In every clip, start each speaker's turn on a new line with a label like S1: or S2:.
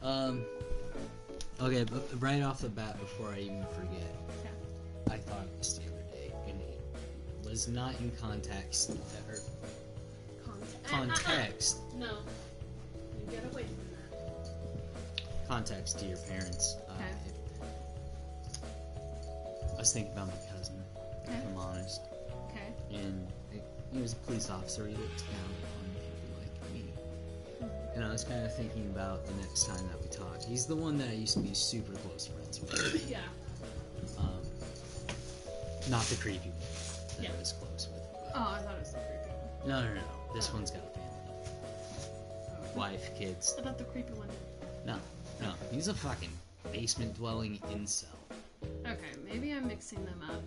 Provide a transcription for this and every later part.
S1: Okay, but right off the bat, before I even forget,
S2: Yeah.
S1: I thought of this the other day, and it was not in context, or context,
S2: No. You get away from that.
S1: context to your parents.
S2: Okay.
S1: I was thinking about my cousin, if I'm honest,
S2: Okay.
S1: and he was a police officer. He looked down on people like me, and I was kind of thinking about the next time that we talked. He's the one that I used to be super close friends with.
S2: Yeah.
S1: Not the creepy one that I was close with.
S2: Oh, I thought it was the creepy one.
S1: No. This one's got a family. Wife, kids.
S2: I thought the creepy one did.
S1: No. He's a fucking basement-dwelling incel.
S2: Okay, maybe I'm mixing them up.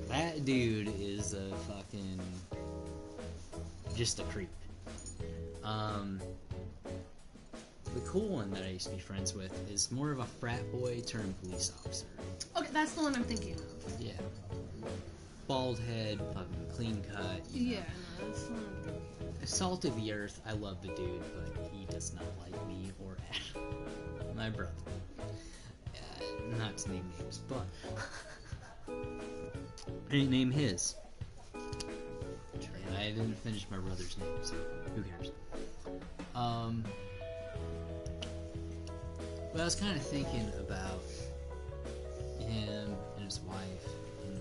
S1: That dude is a fucking... just a creep. The cool one that I used to be friends with is more of a frat boy turned police officer.
S2: Okay, that's the one I'm thinking of.
S1: Yeah. Bald head, fucking clean cut.
S2: Yeah, no, that's the one I'm thinking of.
S1: Salt of the earth, I love the dude, but he does not like me or Adam. My brother. Not to name names, but... I didn't name his. And I didn't finish my brother's name, so who cares? But I was kind of thinking about him and his wife, and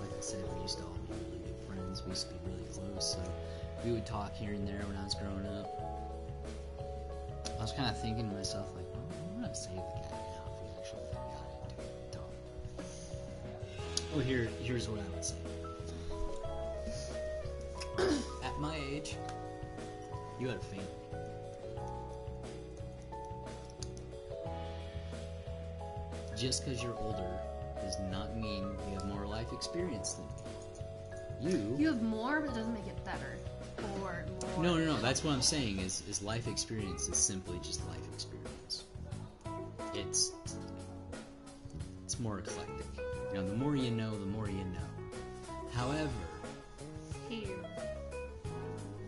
S1: like I said, we used to all be really good friends. We used to be really close, so we would talk here and there when I was growing up. I was kind of thinking to myself, like, well, I'm gonna save the guy now if we actually got into it. Well, here's what I would say. At my age, you had a family. Just because you're older does not mean you have more life experience than me.
S2: You have more, but it doesn't make it better. Or more.
S1: No. That's what I'm saying. Is life experience is simply just life experience. It's more eclectic. You know, the more you know, the more you know. However,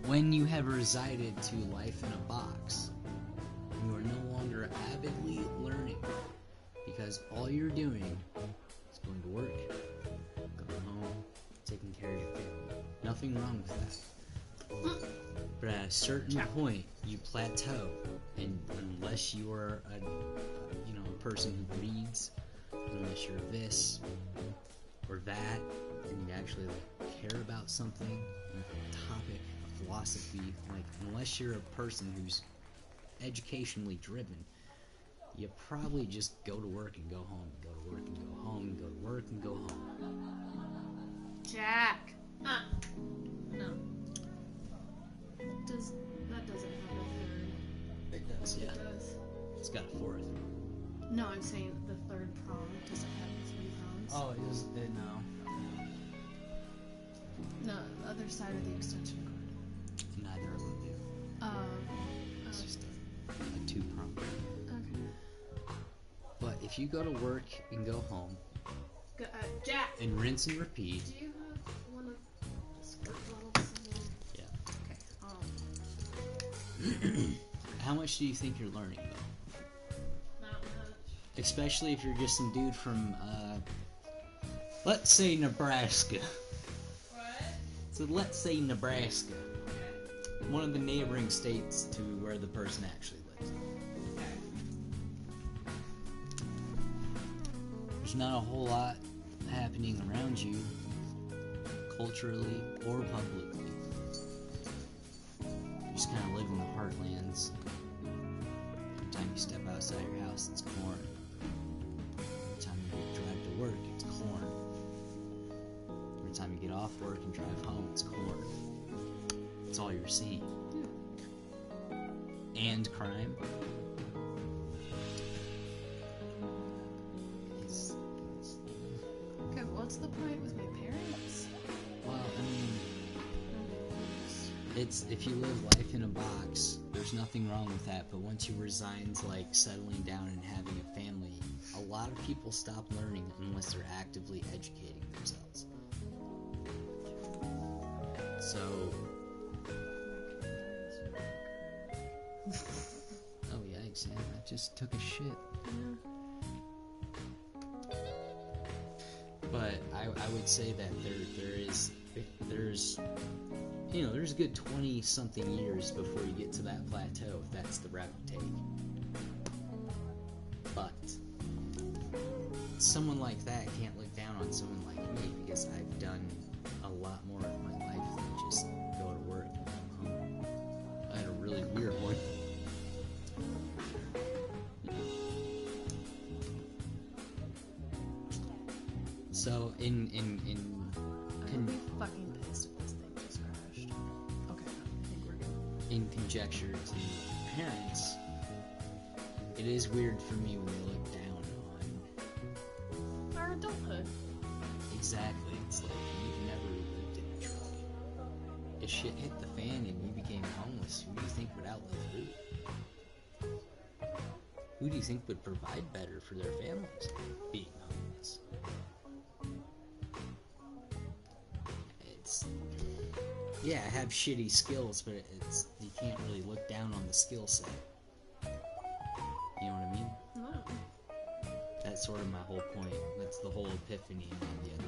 S1: when you have resided to life in a box, you are no longer avidly learning, because all you're doing is going to work, going home, taking care of your family. Nothing wrong with that. But at a certain point, you plateau, and unless you are a person who reads, unless you're this or that, and you actually care about something, a topic, a philosophy, unless you're a person who's educationally driven, you probably just go to work and go home, and go to work and go home, and go to work and go home.
S2: Jack! No. That doesn't have a third.
S1: It does, yeah.
S2: It does.
S1: It's got a fourth.
S2: No, I'm saying the third prong. Does it have 3 prongs?
S1: Oh, it is? No.
S2: No, the other side of the extension cord.
S1: Neither of them do. It's just a 2-prong.
S2: Okay.
S1: But if you go to work and go home,
S2: Jack!
S1: and rinse and repeat.
S2: Do you have one of the skirt models in here?
S1: Yeah. Okay. How much do you think you're learning, though?
S2: Not much.
S1: Especially if you're just some dude from, let's say Nebraska.
S2: What?
S1: So let's say Nebraska. One of the neighboring states to where the person actually lives. There's not a whole lot happening around you, culturally or publicly. You just kind of live in the heartlands. Every time you step outside your house, it's corn. Every time you drive to work, it's corn. Every time you get off work and drive home, it's corn. That's all you're seeing. And crime.
S2: Okay, what's the point with my parents?
S1: Well, I mean, it's if you live life in a box, there's nothing wrong with that. But once you resign to settling down and having a family, a lot of people stop learning unless they're actively educating themselves. So, oh yikes! Sam. I just took a shit.
S2: Yeah.
S1: But I would say that there's there's a good 20 something years before you get to that plateau if that's the route you take. But someone like that can't look down on someone like me because I've done a lot more of my life than just go to work and come home. I had a really weird one. So
S2: I'm gonna be fucking pissed if this thing just crashed. Okay, I think we're good.
S1: in conjecture to parents, it is weird for me when they look down on
S2: Our adulthood.
S1: exactly. It's like you've never lived in a truck. If shit hit the fan and you became homeless, who do you think would outlive who? Who do you think would provide better for their families being homeless? It's yeah, I have shitty skills, but it's you can't really look down on the skill set. You know what I mean?
S2: No.
S1: That's sort of my whole point. That's the whole epiphany I had the other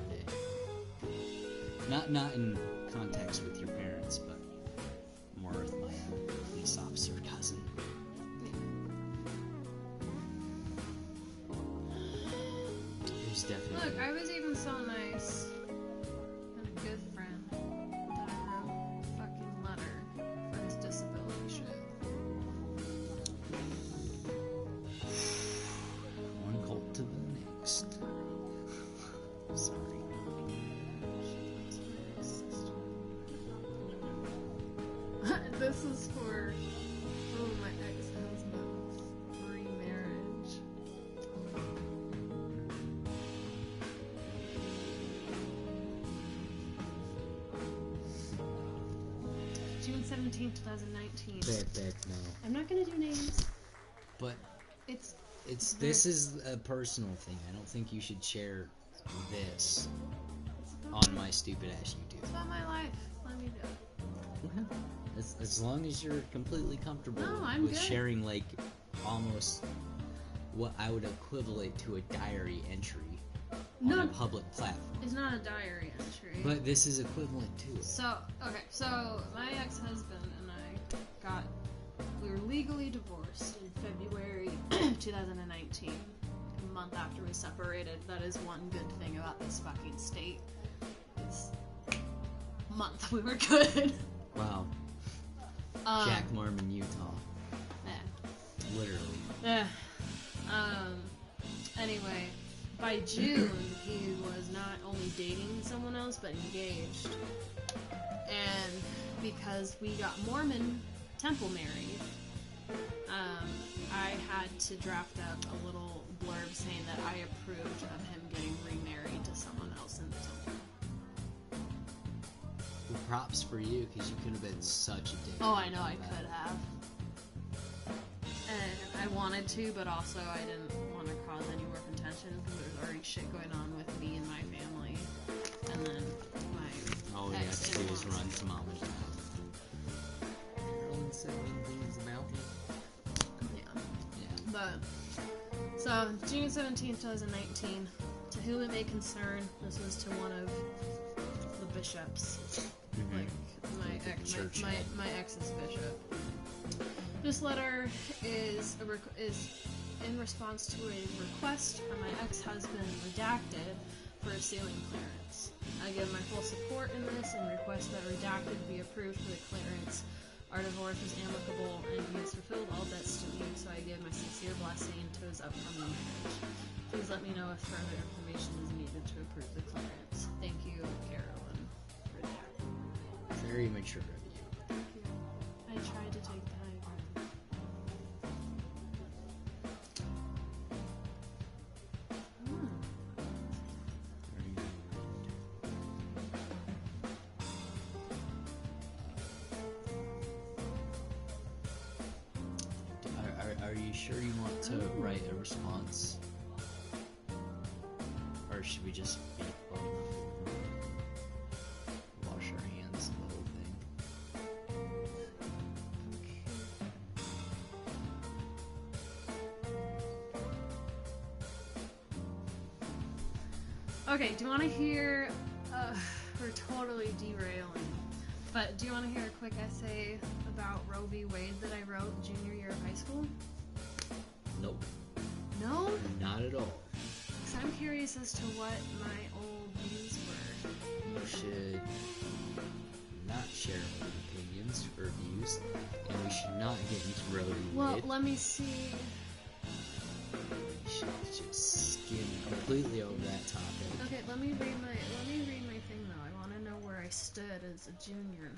S1: day. Not in context with your parents, but more with my police officer cousin. There's definitely
S2: Look, I was even so nice. And a good friend that I wrote a fucking letter for his disability shit.
S1: one cult to the next. Sorry.
S2: This is for my ex-husband's remarriage. June 17th, 2019.
S1: Back now.
S2: I'm not gonna do names.
S1: But
S2: It's
S1: this is a personal thing. I don't think you should share this on my stupid ass YouTube.
S2: about my life. Let me do it.
S1: As long as you're completely comfortable
S2: No, I'm
S1: with
S2: good.
S1: sharing, like, almost what I would equivalent to a diary entry on
S2: No.
S1: a public platform.
S2: It's not a diary entry.
S1: But this is equivalent to it.
S2: So, okay, so my ex-husband and I we were legally divorced in February 2019. A month after we separated. That is one good thing about this fucking state. This month we were good.
S1: Wow. Jack Mormon, Utah.
S2: Yeah.
S1: Literally.
S2: Yeah. Anyway, by June, he was not only dating someone else, but engaged. And because we got Mormon temple married, I had to draft up a little blurb saying that I approved of him getting remarried to someone else in the temple.
S1: Well, props for you, because you could have been such a dick.
S2: Oh, I know I could have. And I wanted to, but also I didn't want to cause any more contention because there was already shit going on with me and my family. And then my
S1: All you have to do is
S2: ex-in-laws.
S1: run to mama's house. Carolyn said mean things about me.
S2: Yeah.
S1: Yeah.
S2: But, so, June 17th, 2019, to whom it may concern, this was to one of the bishops. Like,
S1: Church
S2: my
S1: head.
S2: ex's bishop. This letter is in response to a request from my ex-husband, redacted, for a sealing clearance. I give my full support in this and request that redacted be approved for the clearance. Our divorce is amicable and he has fulfilled all debts to me, so I give my sincere blessing to his upcoming marriage. Please let me know if further information is needed to approve the clearance. Thank you, Carolyn. Redacted.
S1: Very mature of you.
S2: Thank you. I tried to take the high ground.
S1: Very good. Are you sure you want to write a response? Or should we just be both? Wash our hands of the whole thing.
S2: Okay, do you want to hear? We're totally derailing. But do you want to hear a quick essay about Roe v. Wade that I wrote junior year of high school?
S1: Nope.
S2: No?
S1: Not at all.
S2: Because I'm curious as to what my old views were.
S1: You should not share our opinions or views, and we should not get into Roe v.
S2: Well,
S1: Wade.
S2: let me see.
S1: We should just skim completely over that topic.
S2: Okay, let me read my thing though. I want to know where I stood as a junior.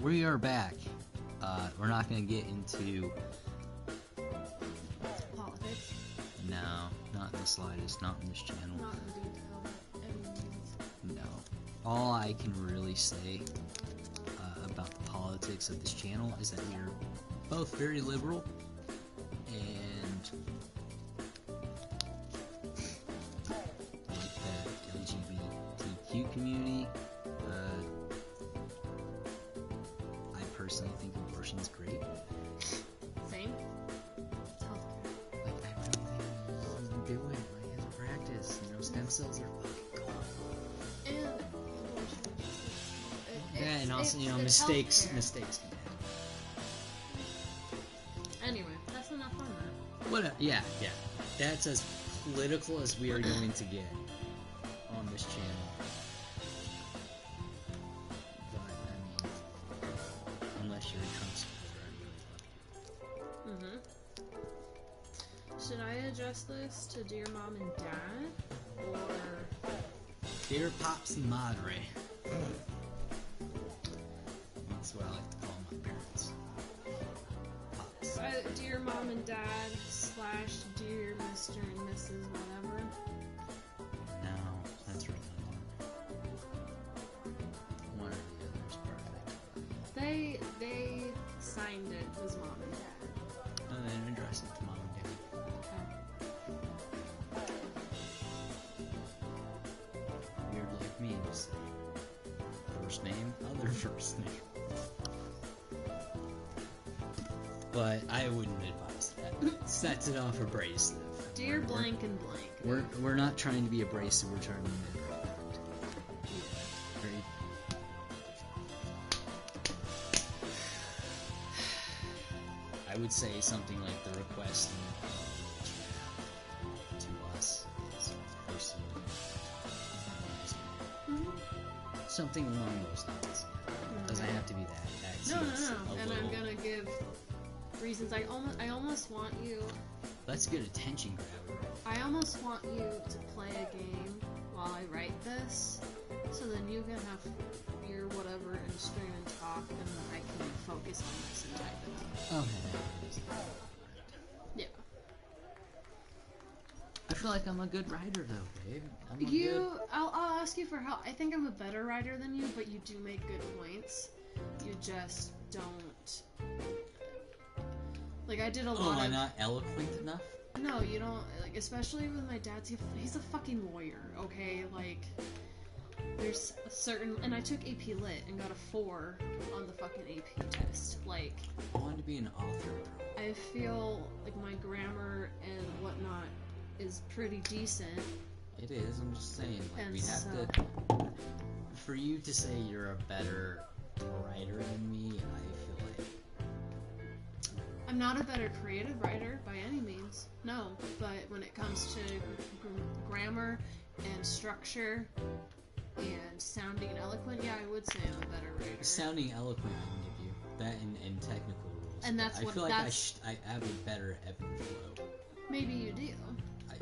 S1: We are back. We're not going to get into...
S2: Politics.
S1: No, not in the slightest. Not in this channel.
S2: Not in detail, but any means.
S1: No. All I can really say about the politics of this channel is that we are both very liberal and like the LGBTQ community. I personally think abortion is great.
S2: Same. It's healthcare.
S1: Like, I really think you can do it, like, as a practice. You know, stem cells are fucking cool.
S2: And abortion is just
S1: Yeah, and also, you know,
S2: it's
S1: mistakes
S2: healthcare.
S1: can happen. What? Yeah. That's as political as we are going to get on this channel. But I mean, unless you're a Trump supporter, I really love you.
S2: Should I adjust this to Dear Mom and Dad? Or...
S1: Dear Pops and Madre. That's what I like to call my parents. Pops.
S2: Dear Mom and Dad / Dear Mr. and Mrs. whatever.
S1: No, that's redundant. One or the other is perfect.
S2: They signed it as Mom and Dad.
S1: And then address it to Mom and Dad.
S2: Okay.
S1: Weird like me, just say first name, other first name. But I wouldn't advise that. Sets it off abrasive.
S2: Dear blank and blank.
S1: We're not trying to be abrasive, we're trying to be direct. Very. I would say something like the request to us is personal. Something along those lines. Doesn't have to be that.
S2: No.
S1: seems a
S2: And I'm
S1: little-
S2: gonna give reasons. I almost want you.
S1: That's a good attention grabber.
S2: I almost want you to play a game while I write this, so then you can have your whatever and scream and talk, and then I can focus on this and type it out.
S1: Okay.
S2: Yeah.
S1: I feel like I'm a good writer though, babe. I'm a good...
S2: I'll ask you for help. I think I'm a better writer than you, but you do make good points. You just don't. Like, I did a lot
S1: am I
S2: of...
S1: not eloquent enough?
S2: No, you don't, like, especially with my dad, he's a fucking lawyer, okay? Like, there's a certain, and I took AP Lit and got a 4 on the fucking AP test. Like,
S1: I wanted to be an author, bro.
S2: I feel like my grammar and whatnot is pretty decent.
S1: It is, I'm just saying, like,
S2: And
S1: we have
S2: so-
S1: to... For you to say you're a better writer than me, I feel like...
S2: I'm not a better creative writer by any means, no, but when it comes to grammar and structure and sounding eloquent, yeah, I would say I'm a better writer.
S1: Sounding eloquent, I can give you. That and technical rules.
S2: And that's
S1: I
S2: what-
S1: feel like
S2: that's-
S1: I have a better ebb and flow.
S2: Maybe you do.
S1: I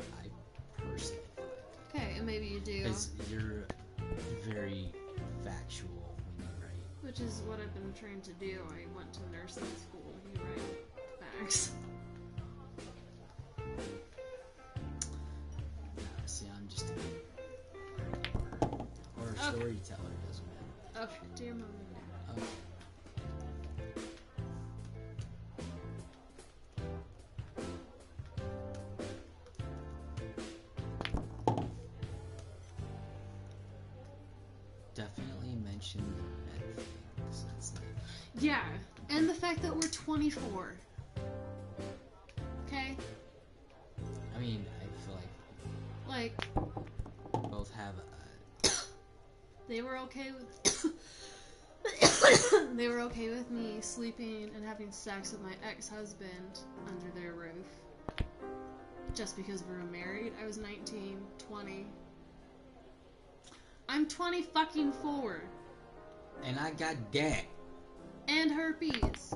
S1: personally feel like.
S2: Okay, and maybe you do.
S1: Because you're very factual when you write.
S2: Which is what I've been trained to do. I went to nursing school. You write facts.
S1: See, I'm just a or a storyteller, doesn't matter.
S2: Okay, dear mom and dad.
S1: Okay. Definitely mention the bed things. That's not...
S2: Yeah, and the fact that we're 24. Okay?
S1: I mean, I feel like
S2: Like,
S1: we both have a...
S2: they were okay with... they were okay with me sleeping and having sex with my ex-husband under their roof. Just because we were married. I was 19, 20. I'm 20 fucking 4.
S1: And I got that.
S2: And herpes.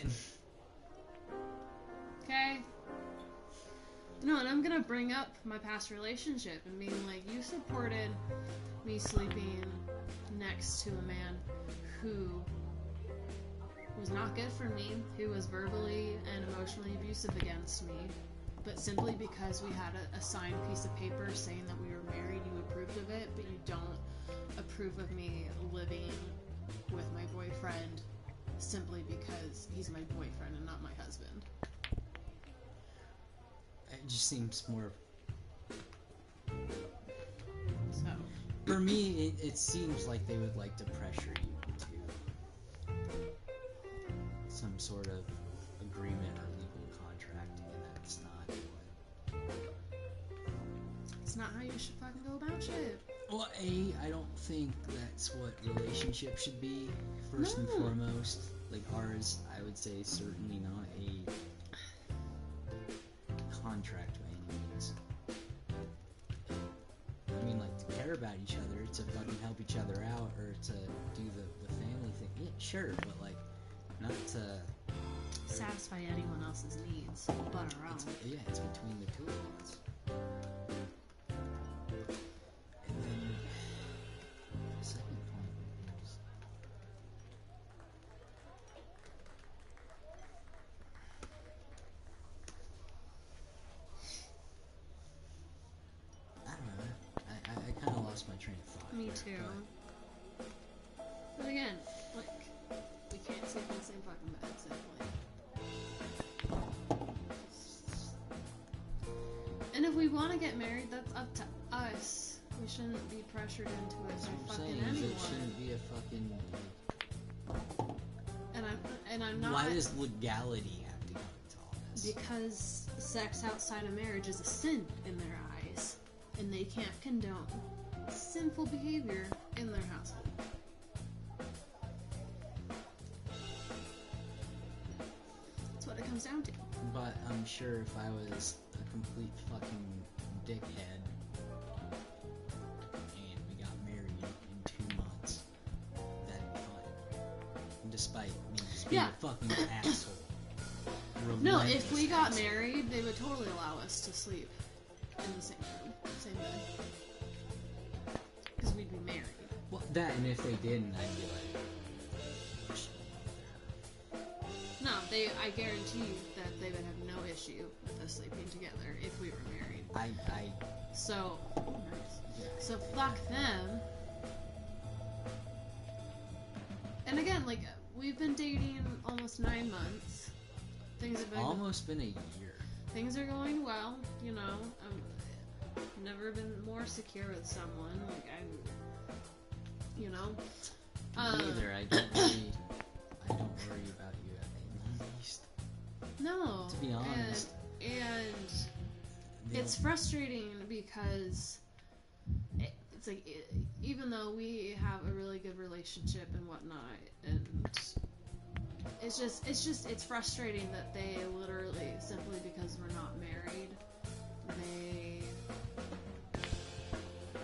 S1: And...
S2: Okay? No, and I'm gonna bring up my past relationship and being like, you supported me sleeping next to a man who was not good for me, who was verbally and emotionally abusive against me, but simply because we had a signed piece of paper saying that we were married, you approved of it, but you don't approve of me living with my boyfriend simply because he's my boyfriend and not my husband.
S1: It just seems more...
S2: So,
S1: For me, it seems like they would like to pressure you into some sort of agreement or legal contract, and that's not what...
S2: it's not how you should fucking go about shit.
S1: Well, I don't think that's what relationships should be, first and
S2: No.
S1: foremost. Like ours, I would say certainly not a contract by any means. I mean, like, to care about each other, to fucking help each other out, or to do the family thing. Yeah, sure, but, like, not to...
S2: satisfy anyone else's needs but our own.
S1: It's between the two of us. And then... the second point is... I don't know. I kind of lost my train of thought.
S2: Me
S1: here,
S2: too. But again, like, we can't sleep in the same fucking bed, simply. And if we want to get married, that's up to us. We shouldn't be pressured into it
S1: That's
S2: by
S1: what I'm
S2: fucking
S1: saying.
S2: anyone.
S1: It shouldn't be a fucking...
S2: And I'm not.
S1: Why does legality have to go into all this?
S2: Because sex outside of marriage is a sin in their eyes, and they can't condone sinful behavior in their household. That's what it comes down to.
S1: But I'm sure if I was a complete fucking dickhead and we got married in 2 months, that'd be fine. Despite me just being a fucking asshole.
S2: No, if we got
S1: Relentless
S2: married, they would totally allow us to sleep in the same room, same bed. Because we'd be married.
S1: Well, that, and if they didn't, I'd be like...
S2: No, I guarantee you that they would have no issue with us sleeping together if we were married. So fuck them. And again, like, we've been dating almost 9 months. Things have been
S1: almost been a year.
S2: Things are going well, you know. I've never been more secure with someone. Like, you know.
S1: Neither. I don't worry about you at the least.
S2: No.
S1: To be honest.
S2: And it's frustrating because it's like, even though we have a really good relationship and whatnot, and it's frustrating that they literally, simply because we're not married, they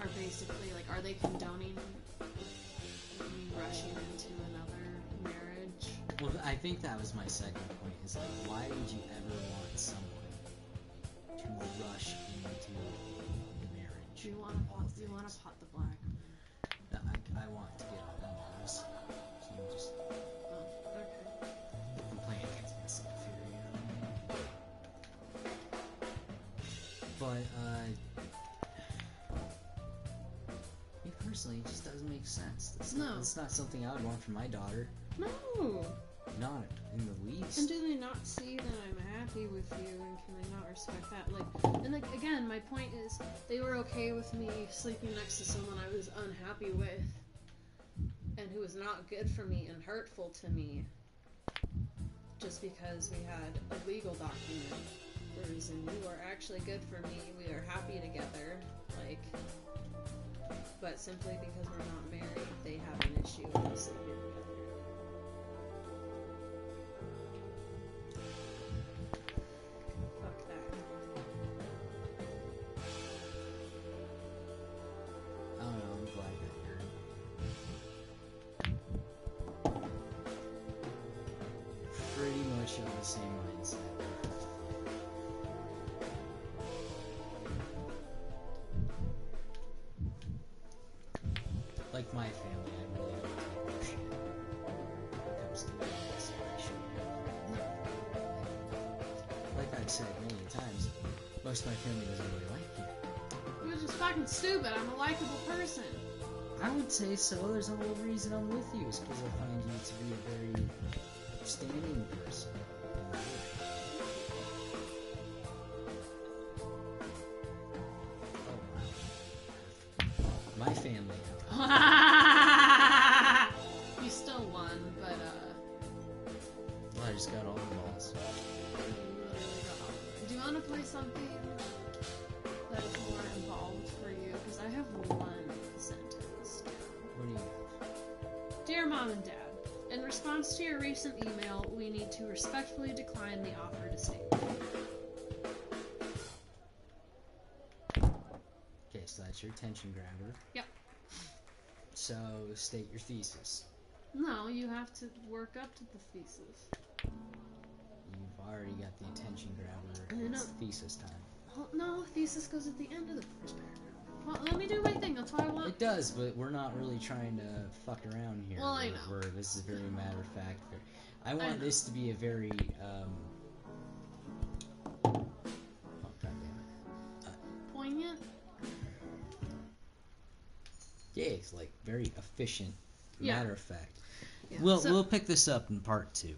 S2: are basically like, are they condoning me rushing into another marriage?
S1: Well, I think that was my second point, is like, why would you ever want someone to rush into the marriage?
S2: Do you want to pot the black?
S1: No, I want to get on those. So I'm just...
S2: Okay.
S1: I'm playing against myself here, you know? But, me personally, it just doesn't make sense. It's not something I would want for my daughter.
S2: No!
S1: Not in the least.
S2: And do they not see that I'm happy with you, and can they not respect that? Like, again, my point is, they were okay with me sleeping next to someone I was unhappy with, and who was not good for me and hurtful to me, just because we had a legal document. Whereas, and you are actually good for me, we are happy together, like, but simply because we're not married, they have an issue with us sleeping together.
S1: Of the same mindset. Like my family, I really don't take no shit when it comes to this situation. Like I've said many times, most of my family doesn't really like me.
S2: You're just fucking stupid. I'm a likable person.
S1: I would say so. There's a whole reason I'm with you is because I find you to be a very upstanding person. My family.
S2: You still won, but
S1: Well, I just got all the balls.
S2: do you want to play something that is more involved for you? Because I have one sentence.
S1: What do you have?
S2: Dear Mom and Dad, in response to your recent email, we need to respectfully decline the offer to stay with you.
S1: so that's your attention grabber.
S2: Yep.
S1: So state your thesis.
S2: No, you have to work up to the thesis.
S1: You've already got the attention grabber.
S2: I know.
S1: It's thesis time.
S2: Well, no, thesis goes at the end of the first paragraph. Well, let me do my thing. That's why I want.
S1: It does, but we're not really trying to fuck around here.
S2: Well, I know.
S1: This is very matter of fact. I want this to be a very. Oh, goddamn it.
S2: Poignant?
S1: Yeah, it's like very efficient,
S2: Yeah.
S1: matter of fact.
S2: Yeah.
S1: We'll pick this up in part 2.